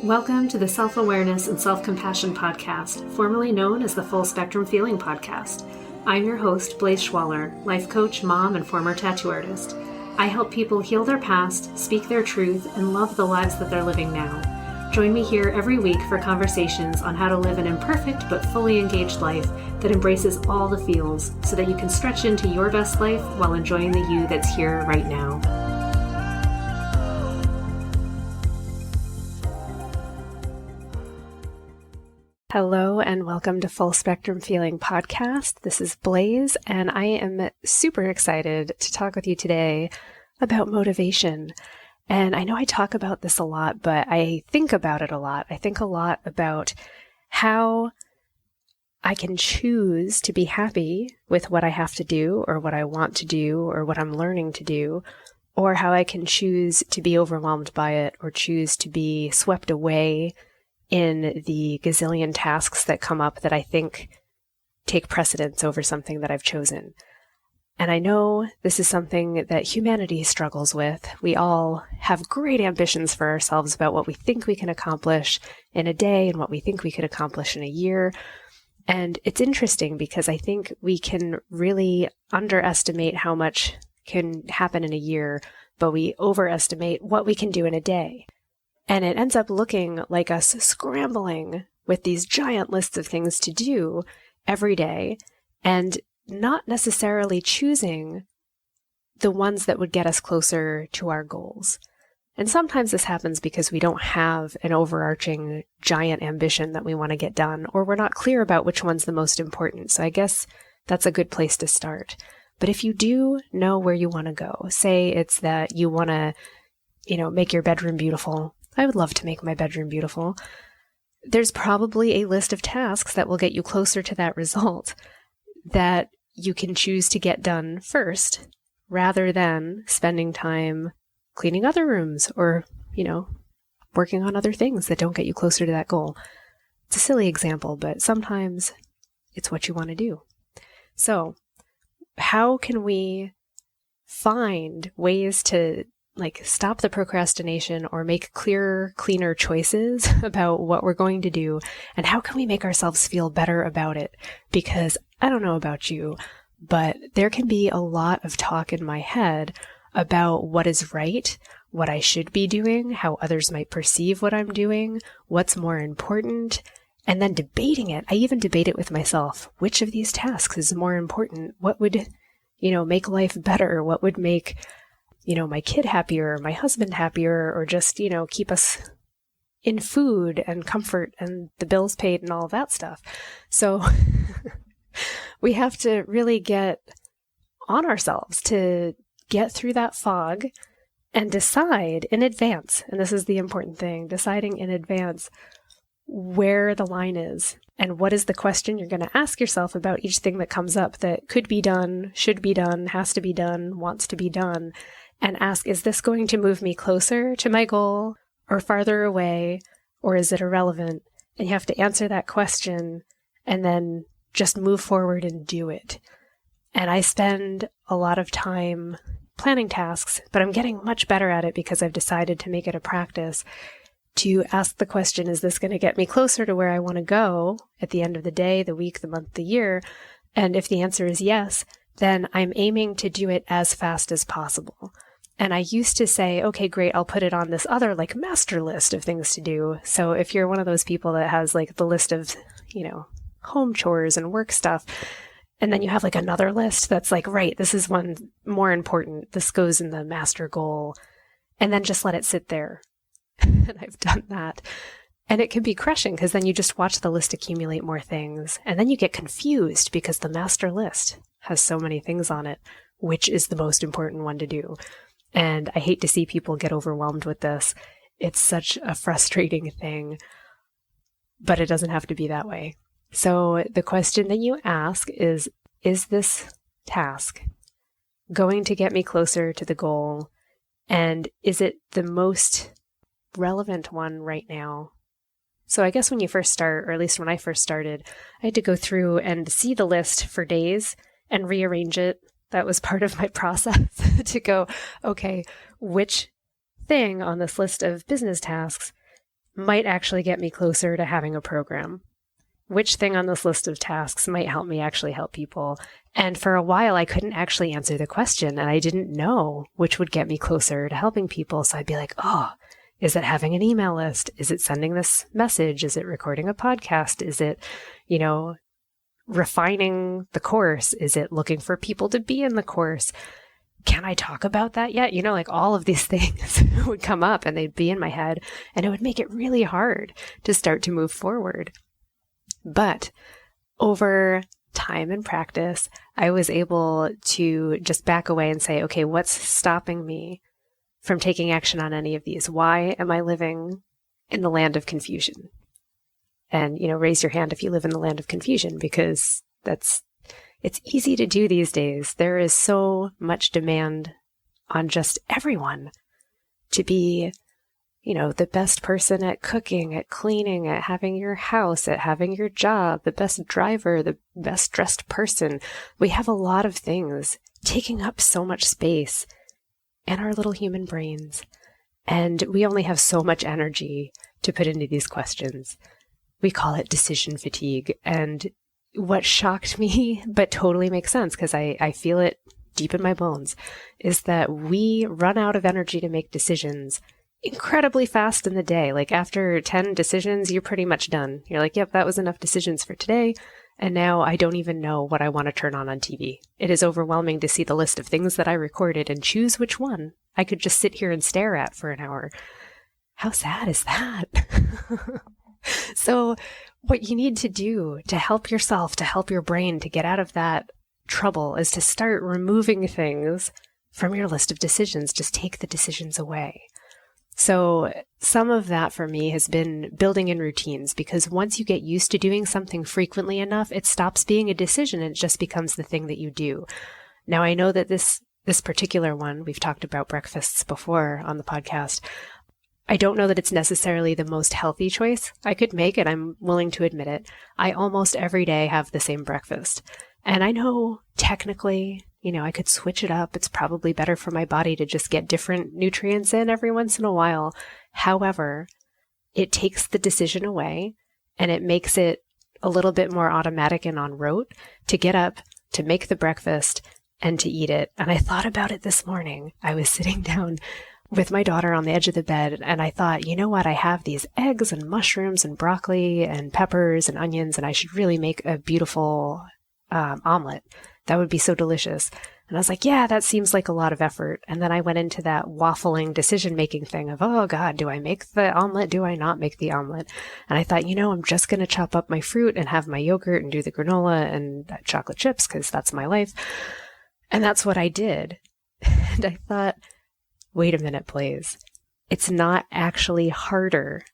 Welcome to the Self-Awareness and Self-Compassion Podcast, formerly known as the Full Spectrum Feeling Podcast. I'm your host, Blaise Schwaller, life coach, mom, and former tattoo artist. I help people heal their past, speak their truth, and love the lives that they're living now. Join me here every week for conversations on how to live an imperfect but fully engaged life that embraces all the feels so that you can stretch into your best life while enjoying the you that's here right now. Hello and welcome to Full Spectrum Feeling Podcast. This is Blaise, and I am super excited to talk with you today about motivation. And I know I talk about this a lot, but I think about it a lot. I think a lot about how I can choose to be happy with what I have to do or what I want to do or what I'm learning to do, or how I can choose to be overwhelmed by it or choose to be swept away in the gazillion tasks that come up that I think take precedence over something that I've chosen. And I know this is something that humanity struggles with. We all have great ambitions for ourselves about what we think we can accomplish in a day and what we think we could accomplish in a year. And it's interesting because I think we can really underestimate how much can happen in a year, but we overestimate what we can do in a day. And it ends up looking like us scrambling with these giant lists of things to do every day and not necessarily choosing the ones that would get us closer to our goals. And sometimes this happens because we don't have an overarching giant ambition that we want to get done, or we're not clear about which one's the most important. So I guess that's a good place to start. But if you do know where you want to go, say it's that you want to, make your bedroom beautiful. I would love to make my bedroom beautiful. There's probably a list of tasks that will get you closer to that result that you can choose to get done first, rather than spending time cleaning other rooms or, working on other things that don't get you closer to that goal. It's a silly example, but sometimes it's what you want to do. So, how can we find ways to stop the procrastination or make clearer, cleaner choices about what we're going to do? And how can we make ourselves feel better about it? Because I don't know about you, but there can be a lot of talk in my head about what is right, what I should be doing, how others might perceive what I'm doing, what's more important, and then debating it. I even debate it with myself. Which of these tasks is more important? What would, make life better? What would make my kid happier, my husband happier, or just, keep us in food and comfort and the bills paid and all of that stuff. So we have to really get on ourselves to get through that fog and decide in advance. And this is the important thing, deciding in advance where the line is and what is the question you're going to ask yourself about each thing that comes up that could be done, should be done, has to be done, wants to be done. And ask, is this going to move me closer to my goal or farther away, or is it irrelevant? And you have to answer that question and then just move forward and do it. And I spend a lot of time planning tasks, but I'm getting much better at it because I've decided to make it a practice to ask the question, is this going to get me closer to where I want to go at the end of the day, the week, the month, the year? And if the answer is yes, then I'm aiming to do it as fast as possible. And I used to say, okay, great, I'll put it on this other master list of things to do. So if you're one of those people that has the list of, home chores and work stuff, and then you have another list that's right, this is one more important. This goes in the master goal, and then just let it sit there. And I've done that. And it can be crushing because then you just watch the list accumulate more things. And then you get confused because the master list has so many things on it, which is the most important one to do. And I hate to see people get overwhelmed with this. It's such a frustrating thing, but it doesn't have to be that way. So the question that you ask is this task going to get me closer to the goal? And is it the most relevant one right now? So I guess when you first start, or at least when I first started, I had to go through and see the list for days and rearrange it. That was part of my process to go, okay, which thing on this list of business tasks might actually get me closer to having a program? Which thing on this list of tasks might help me actually help people? And for a while, I couldn't actually answer the question, and I didn't know which would get me closer to helping people. So I'd be like, oh, is it having an email list? Is it sending this message? Is it recording a podcast? Is it, refining the course? Is it looking for people to be in the course? Can I talk about that yet? All of these things would come up and they'd be in my head, and it would make it really hard to start to move forward. But over time and practice, I was able to just back away and say, okay, what's stopping me from taking action on any of these? Why am I living in the land of confusion? And, raise your hand if you live in the land of confusion, because it's easy to do these days. There is so much demand on just everyone to be, the best person at cooking, at cleaning, at having your house, at having your job, the best driver, the best dressed person. We have a lot of things taking up so much space in our little human brains. And we only have so much energy to put into these questions. We call it decision fatigue. And what shocked me, but totally makes sense because I feel it deep in my bones, is that we run out of energy to make decisions incredibly fast in the day. Like after 10 decisions, you're pretty much done. You're like, yep, that was enough decisions for today. And now I don't even know what I want to turn on TV. It is overwhelming to see the list of things that I recorded and choose which one I could just sit here and stare at for an hour. How sad is that? So what you need to do to help yourself, to help your brain to get out of that trouble, is to start removing things from your list of decisions. Just take the decisions away. So some of that for me has been building in routines, because once you get used to doing something frequently enough, it stops being a decision and it just becomes the thing that you do. Now, I know that this particular one, we've talked about breakfasts before on the podcast. I don't know that it's necessarily the most healthy choice I could make, and I'm willing to admit it. I almost every day have the same breakfast. And I know technically, I could switch it up. It's probably better for my body to just get different nutrients in every once in a while. However, it takes the decision away and it makes it a little bit more automatic and on rote to get up, to make the breakfast, and to eat it. And I thought about it this morning. I was sitting down with my daughter on the edge of the bed, and I thought, you know what? I have these eggs and mushrooms and broccoli and peppers and onions, and I should really make a beautiful omelet. That would be so delicious. And I was like, yeah, that seems like a lot of effort. And then I went into that waffling decision-making thing of, oh God, do I make the omelet? Do I not make the omelet? And I thought, I'm just going to chop up my fruit and have my yogurt and do the granola and chocolate chips because that's my life. And that's what I did. And I thought, wait a minute, please. It's not actually harder.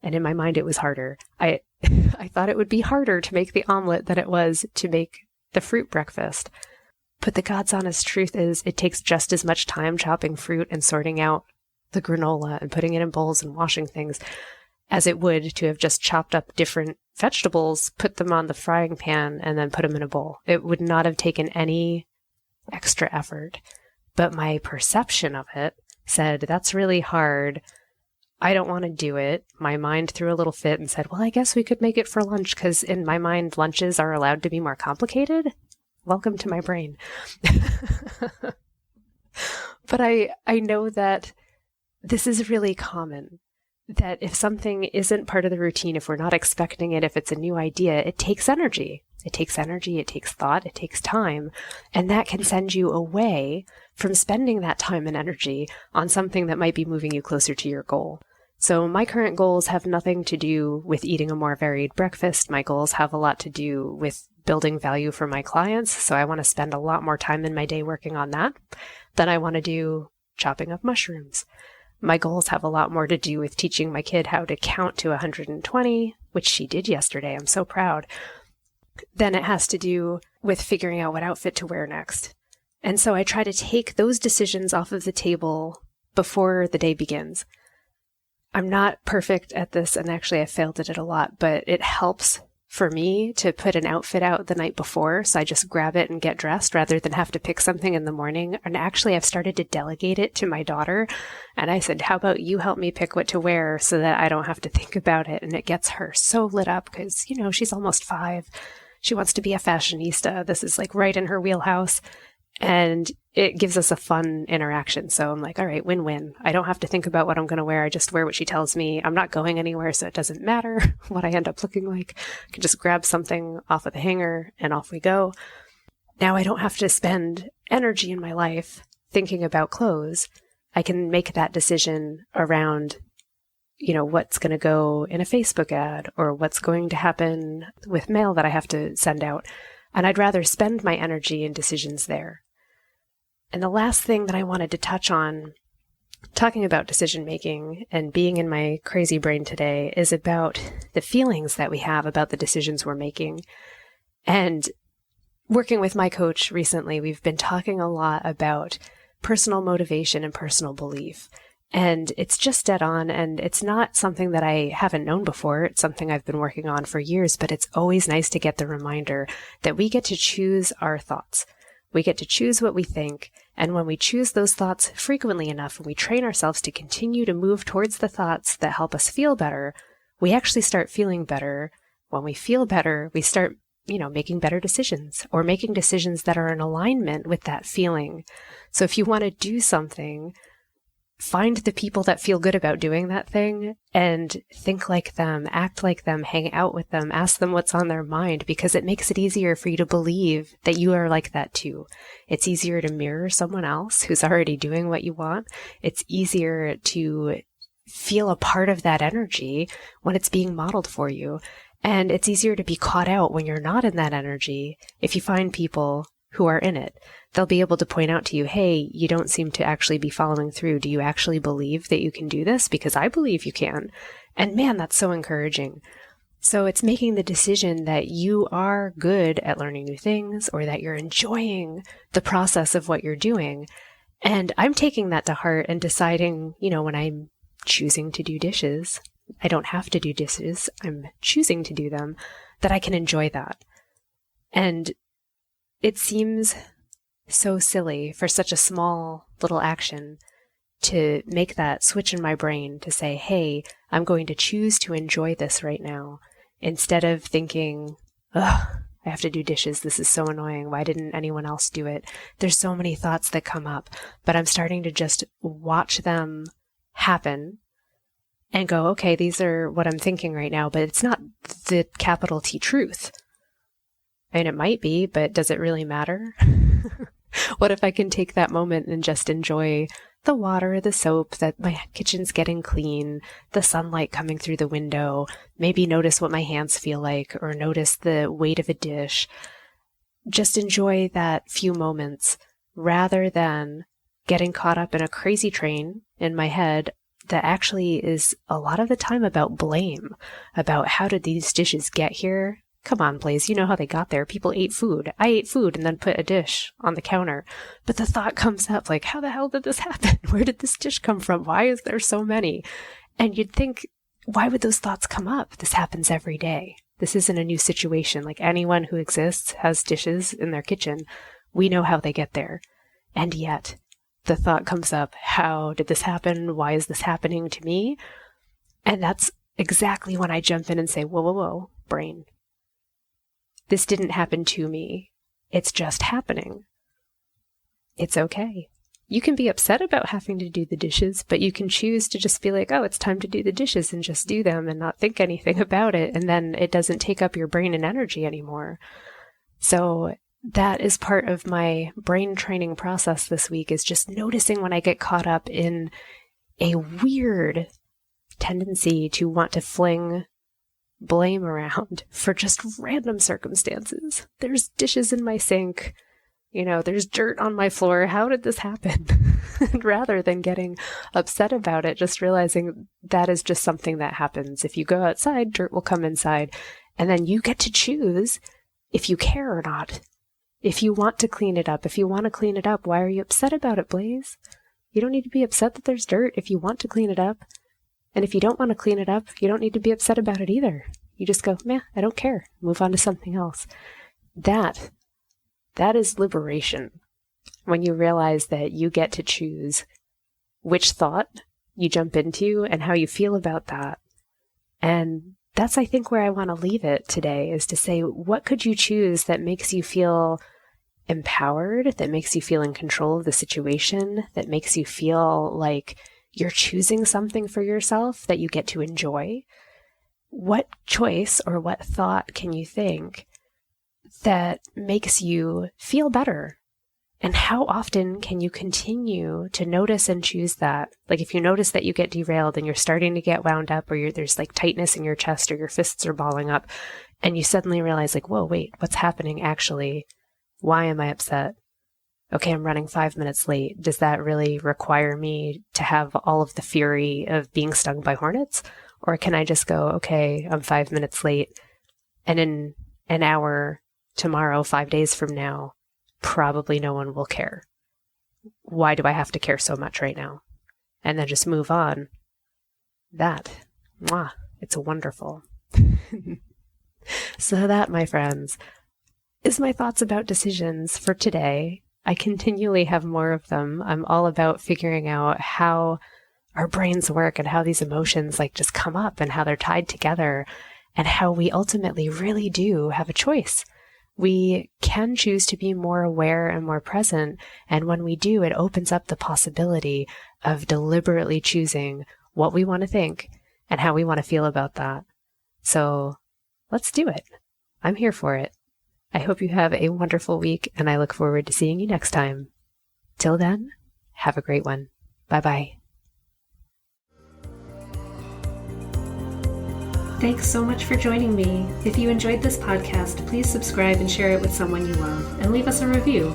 And in my mind, it was harder. I thought it would be harder to make the omelet than it was to make the fruit breakfast. But the God's honest truth is it takes just as much time chopping fruit and sorting out the granola and putting it in bowls and washing things as it would to have just chopped up different vegetables, put them on the frying pan, and then put them in a bowl. It would not have taken any extra effort. But my perception of it said, that's really hard. I don't want to do it. My mind threw a little fit and said, well, I guess we could make it for lunch, because in my mind, lunches are allowed to be more complicated. Welcome to my brain. But I know that this is really common, that if something isn't part of the routine, if we're not expecting it, if it's a new idea, it takes energy. It takes energy, it takes thought, it takes time, and that can send you away from spending that time and energy on something that might be moving you closer to your goal. So my current goals have nothing to do with eating a more varied breakfast. My goals have a lot to do with building value for my clients. So I want to spend a lot more time in my day working on that than I want to do chopping up mushrooms. My goals have a lot more to do with teaching my kid how to count to 120, which she did yesterday. I'm so proud. Then it has to do with figuring out what outfit to wear next. And so I try to take those decisions off of the table before the day begins. I'm not perfect at this, and actually I failed at it a lot, but it helps for me to put an outfit out the night before. So I just grab it and get dressed rather than have to pick something in the morning. And actually, I've started to delegate it to my daughter. And I said, how about you help me pick what to wear so that I don't have to think about it? And it gets her so lit up because, she's almost 5. She wants to be a fashionista. This is like right in her wheelhouse. And it gives us a fun interaction. So I'm like, all right, win-win. I don't have to think about what I'm going to wear. I just wear what she tells me. I'm not going anywhere, so it doesn't matter what I end up looking like. I can just grab something off of the hanger and off we go. Now I don't have to spend energy in my life thinking about clothes. I can make that decision around, what's going to go in a Facebook ad or what's going to happen with mail that I have to send out. And I'd rather spend my energy in decisions there. And the last thing that I wanted to touch on, talking about decision making and being in my crazy brain today, is about the feelings that we have about the decisions we're making. And working with my coach recently, we've been talking a lot about personal motivation and personal belief. And it's just dead on, and it's not something that I haven't known before. It's something I've been working on for years, but it's always nice to get the reminder that we get to choose our thoughts. We get to choose what we think, and when we choose those thoughts frequently enough, and we train ourselves to continue to move towards the thoughts that help us feel better, we actually start feeling better. When we feel better, we start, making better decisions, or making decisions that are in alignment with that feeling. So if you want to do something, find the people that feel good about doing that thing and think like them, act like them, hang out with them, ask them what's on their mind, because it makes it easier for you to believe that you are like that too. It's easier to mirror someone else who's already doing what you want. It's easier to feel a part of that energy when it's being modeled for you. And it's easier to be caught out when you're not in that energy if you find people who are in it. They'll be able to point out to you, hey, you don't seem to actually be following through. Do you actually believe that you can do this? Because I believe you can. And man, that's so encouraging. So it's making the decision that you are good at learning new things, or that you're enjoying the process of what you're doing. And I'm taking that to heart and deciding, when I'm choosing to do dishes, I don't have to do dishes, I'm choosing to do them, that I can enjoy that. And it seems so silly for such a small little action to make that switch in my brain to say, hey, I'm going to choose to enjoy this right now, instead of thinking, ugh, I have to do dishes. This is so annoying. Why didn't anyone else do it? There's so many thoughts that come up, but I'm starting to just watch them happen and go, okay, these are what I'm thinking right now, but it's not the capital T truth. And it might be, but does it really matter? What if I can take that moment and just enjoy the water, the soap, that my kitchen's getting clean, the sunlight coming through the window, maybe notice what my hands feel like, or notice the weight of a dish. Just enjoy that few moments rather than getting caught up in a crazy train in my head that actually is a lot of the time about blame, about how did these dishes get here? Come on, Blaze, you know how they got there. People ate food. I ate food and then put a dish on the counter. But the thought comes up like, how the hell did this happen? Where did this dish come from? Why is there so many? And you'd think, why would those thoughts come up? This happens every day. This isn't a new situation. Like, anyone who exists has dishes in their kitchen. We know how they get there. And yet the thought comes up, how did this happen? Why is this happening to me? And that's exactly when I jump in and say, whoa, whoa, whoa, brain. This didn't happen to me. It's just happening. It's okay. You can be upset about having to do the dishes, but you can choose to just be like, oh, it's time to do the dishes, and just do them and not think anything about it. And then it doesn't take up your brain and energy anymore. So that is part of my brain training process this week, is just noticing when I get caught up in a weird tendency to want to fling blame around for just random circumstances. There's dishes in my sink, there's dirt on my floor. How did this happen? And rather than getting upset about it, just realizing that is just something that happens. If you go outside, dirt will come inside, and then you get to choose if you care or not. If you want to clean it up, why are you upset about it, Blaze? You don't need to be upset that there's dirt if you want to clean it up. And if you don't want to clean it up, you don't need to be upset about it either. You just go, meh, I don't care. Move on to something else. That is liberation. When you realize that you get to choose which thought you jump into and how you feel about that. And that's, I think, where I want to leave it today, is to say, what could you choose that makes you feel empowered, that makes you feel in control of the situation, that makes you feel like you're choosing something for yourself that you get to enjoy? What choice or what thought can you think that makes you feel better? And how often can you continue to notice and choose that? Like if you notice that you get derailed and you're starting to get wound up, or there's like tightness in your chest, or your fists are balling up, and you suddenly realize like, whoa, wait, what's happening actually? Why am I upset? Okay, I'm running 5 minutes late. Does that really require me to have all of the fury of being stung by hornets? Or can I just go, okay, I'm 5 minutes late, and in an hour tomorrow, 5 days from now, probably no one will care. Why do I have to care so much right now? And then just move on. It's wonderful. So that, my friends, is my thoughts about decisions for today. I continually have more of them. I'm all about figuring out how our brains work and how these emotions like just come up and how they're tied together, and how we ultimately really do have a choice. We can choose to be more aware and more present. And when we do, it opens up the possibility of deliberately choosing what we want to think and how we want to feel about that. So let's do it. I'm here for it. I hope you have a wonderful week, and I look forward to seeing you next time. Till then, have a great one. Bye-bye. Thanks so much for joining me. If you enjoyed this podcast, please subscribe and share it with someone you love, and leave us a review.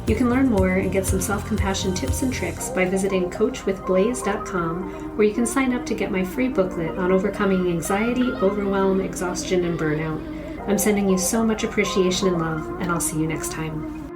You can learn more and get some self-compassion tips and tricks by visiting coachwithblaze.com, where you can sign up to get my free booklet on overcoming anxiety, overwhelm, exhaustion, and burnout. I'm sending you so much appreciation and love, and I'll see you next time.